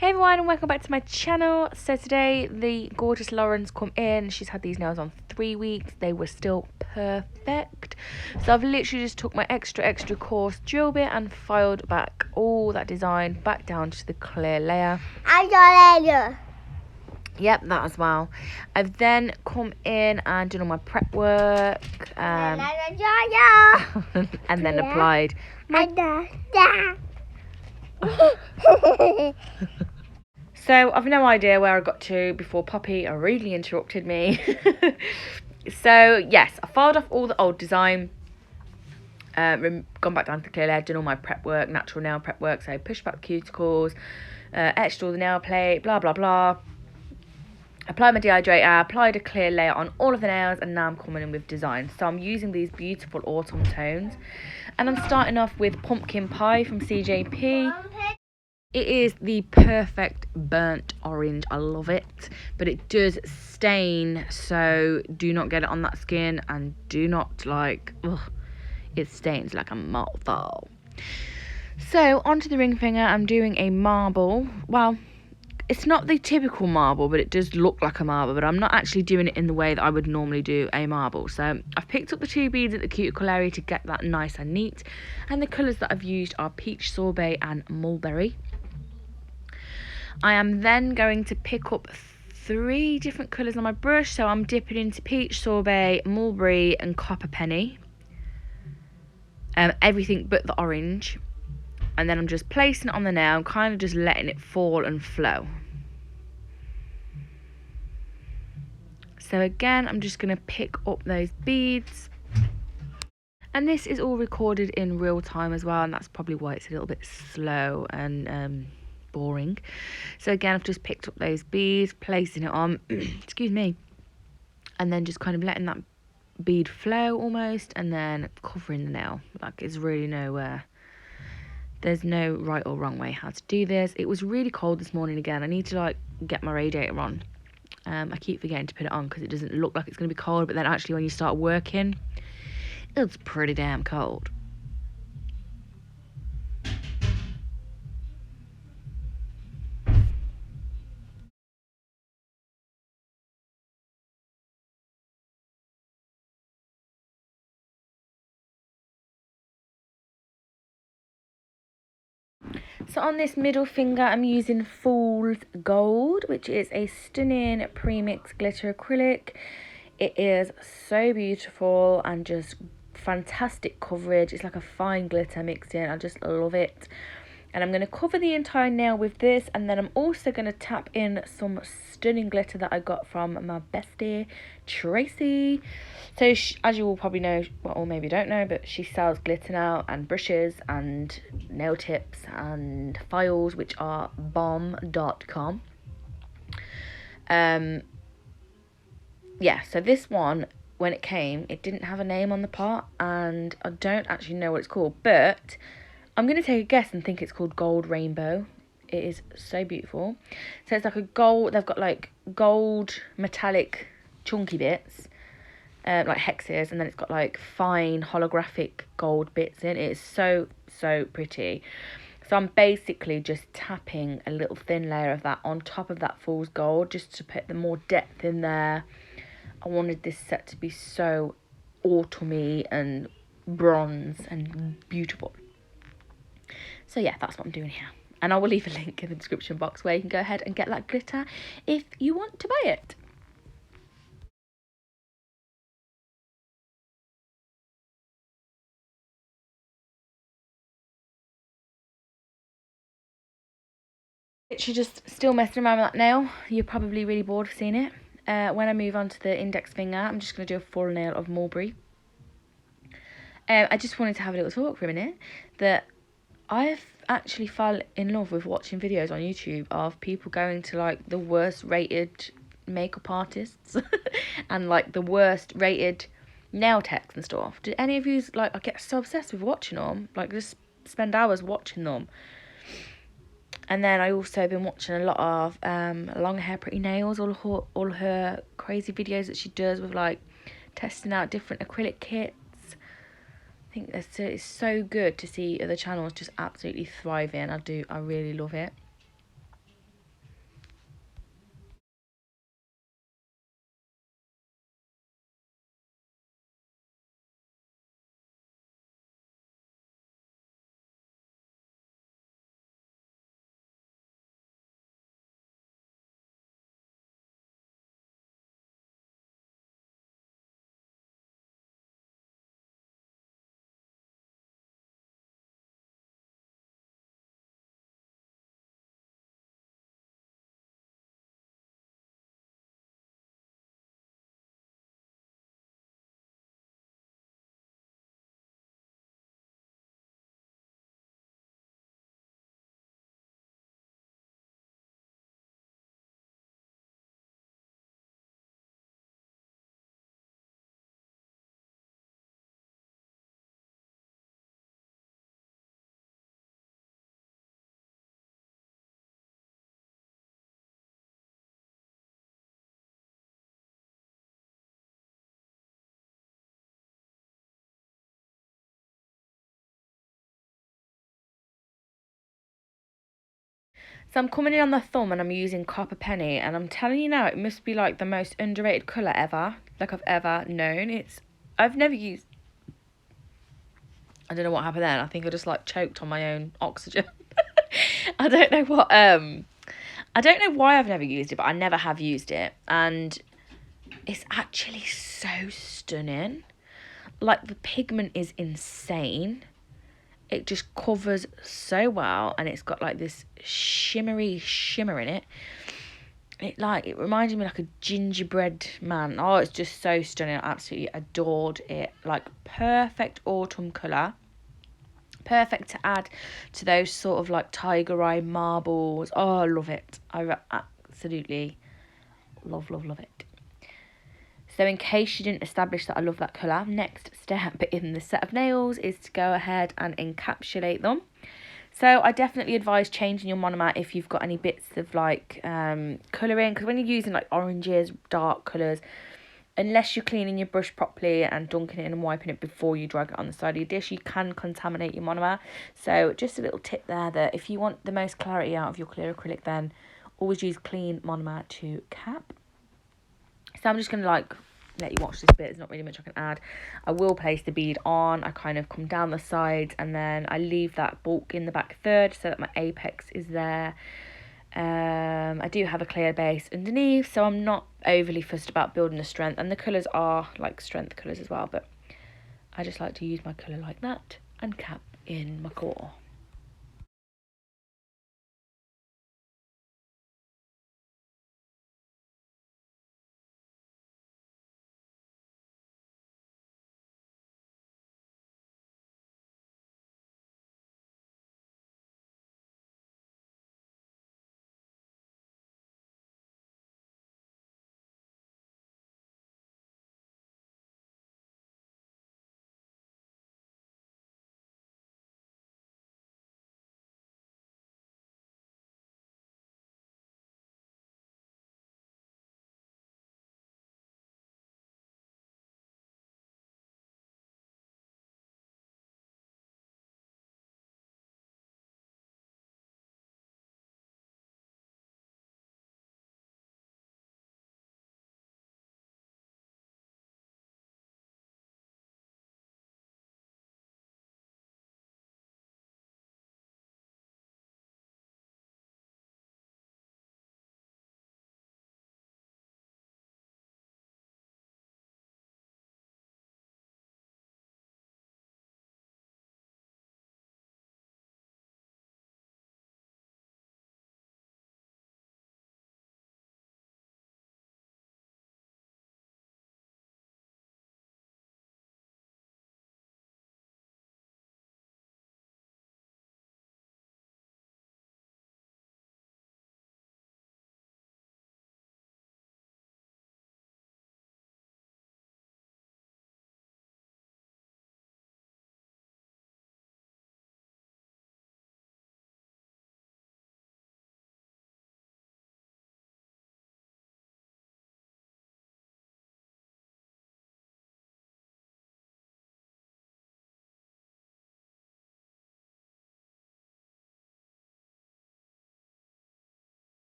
Hey everyone, and welcome back to my channel. So today the gorgeous Lauren's come in. She's had these nails on 3 weeks. They were still perfect. So I've literally just took my extra coarse drill bit and filed back all that design back down to the clear layer. Yep, that as well. I've then come in and done all my prep work and then applied So I've no idea where I got to before Poppy rudely interrupted me. So yes, I filed off all the old design, gone back down to the clear layer, done all my prep work, natural nail prep work. So pushed back the cuticles, etched all the nail plate, blah blah blah. Applied my dehydrator, applied a clear layer on all of the nails, and now I'm coming in with design. So I'm using these beautiful autumn tones, and I'm starting off with Pumpkin Pie from CJP. It is the perfect burnt orange. I love it, but it does stain, so do not get it on that skin, and do not it stains like a mouthful. So onto the ring finger, I'm doing a marble. Well, it's not the typical marble, but it does look like a marble, but I'm not actually doing it in the way that I would normally do a marble. So I've picked up the 2 beads at the cuticle area to get that nice and neat, and the colours that I've used are peach, sorbet and mulberry. I am then going to pick up 3 different colours on my brush. So I'm dipping into peach, sorbet, mulberry and copper penny. Everything but the orange. And then I'm just placing it on the nail, kind of just letting it fall and flow. So again, I'm just going to pick up those beads. And this is all recorded in real time as well, and that's probably why it's a little bit slow and boring. So again, I've just picked up those beads, placing it on, excuse me, and then just kind of letting that bead flow almost, and then covering the nail. Like, it's really there's no right or wrong way how to do this. It was really cold this morning again. I need to get my radiator on. I keep forgetting to put it on because it doesn't look like it's going to be cold, but then actually when you start working, it's pretty damn cold. So on this middle finger, I'm using Fool's Gold, which is a stunning premix glitter acrylic. It is so beautiful and just fantastic coverage. It's like a fine glitter mixed in. I just love it. And I'm going to cover the entire nail with this, and then I'm also going to tap in some stunning glitter that I got from my bestie Tracy. So as you all probably know, well, or maybe don't know, but she sells glitter now and brushes and nail tips and files, which are bomb.com. Yeah, so this one, when it came, it didn't have a name on the pot, and I don't actually know what it's called, but I'm going to take a guess and think it's called Gold Rainbow. It is so beautiful. So it's like a gold, they've got like gold metallic chunky bits, like hexes, and then it's got like fine holographic gold bits in. It is so pretty. So I'm basically just tapping a little thin layer of that on top of that Fool's Gold, just to put the more depth in there. I wanted this set to be so autumny and bronze and beautiful. So yeah, that's what I'm doing here. And I will leave a link in the description box where you can go ahead and get that glitter if you want to buy it. Literally just still messing around with that nail. You're probably really bored of seeing it. When I move on to the index finger, I'm just going to do a full nail of mulberry. I just wanted to have a little talk for a minute that I've actually fell in love with watching videos on YouTube of people going to like the worst rated makeup artists and like the worst rated nail techs and stuff. Do any of you I get so obsessed with watching them, like just spend hours watching them. And then I also been watching a lot of Long Hair Pretty Nails, all her crazy videos that she does with like testing out different acrylic kits. I think it's so good to see other channels just absolutely thriving. I really love it. So I'm coming in on the thumb and I'm using Copper Penny, and I'm telling you now, it must be like the most underrated colour ever, like I've ever known. I've never used, I don't know what happened then. I think I just like choked on my own oxygen. I don't know what, I don't know why I've never used it, but I never have used it. And it's actually so stunning. Like, the pigment is insane. It just covers so well, and it's got like this shimmery shimmer in it. It reminded me like a gingerbread man. Oh, it's just so stunning. I absolutely adored it. Like, perfect autumn colour. Perfect to add to those sort of like tiger eye marbles. Oh, I love it. I absolutely love it. So in case you didn't establish that I love that colour, next step in the set of nails is to go ahead and encapsulate them. So I definitely advise changing your monomat if you've got any bits of like colouring, because when you're using like oranges, dark colours, unless you're cleaning your brush properly and dunking it in and wiping it before you drag it on the side of your dish, you can contaminate your monomer. So just a little tip there, that if you want the most clarity out of your clear acrylic, then always use clean monomer to cap. So I'm just going to like let you watch this bit. There's not really much I can add. I will place the bead on. I kind of come down the sides, and then I leave that bulk in the back third so that my apex is there. I do have a clear base underneath, so I'm not overly fussed about building the strength, and the colours are like strength colours as well, but I just like to use my colour like that and cap in my core.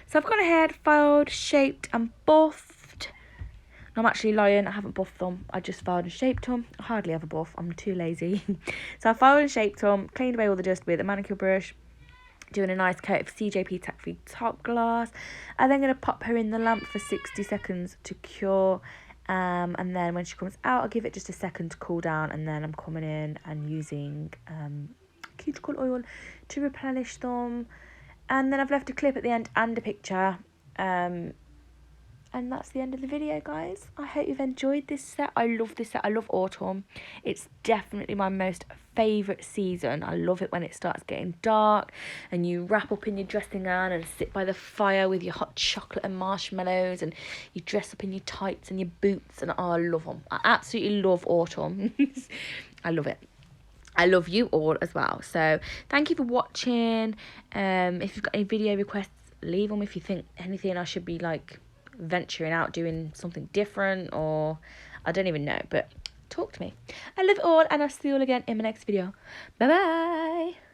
So I've gone ahead, filed, shaped and buffed. No, I'm actually lying, I haven't buffed them. I just filed and shaped them. I hardly ever buff, I'm too lazy. So I filed and shaped them, cleaned away all the dust with a manicure brush, doing a nice coat of CJP tack free top gloss. I'm then going to pop her in the lamp for 60 seconds to cure. And then when she comes out, I'll give it just a second to cool down, and then I'm coming in and using cuticle oil to replenish them. And then I've left a clip at the end and a picture. And that's the end of the video, guys. I hope you've enjoyed this set. I love this set. I love autumn. It's definitely my most favourite season. I love it when it starts getting dark and you wrap up in your dressing gown and sit by the fire with your hot chocolate and marshmallows, and you dress up in your tights and your boots, and oh, I love them. I absolutely love autumn. I love it. I love you all as well. So thank you for watching. If you've got any video requests, leave them. If you think anything I should be like venturing out doing something different, or I don't even know, but talk to me. I love it all, and I'll see you all again in my next video. Bye bye.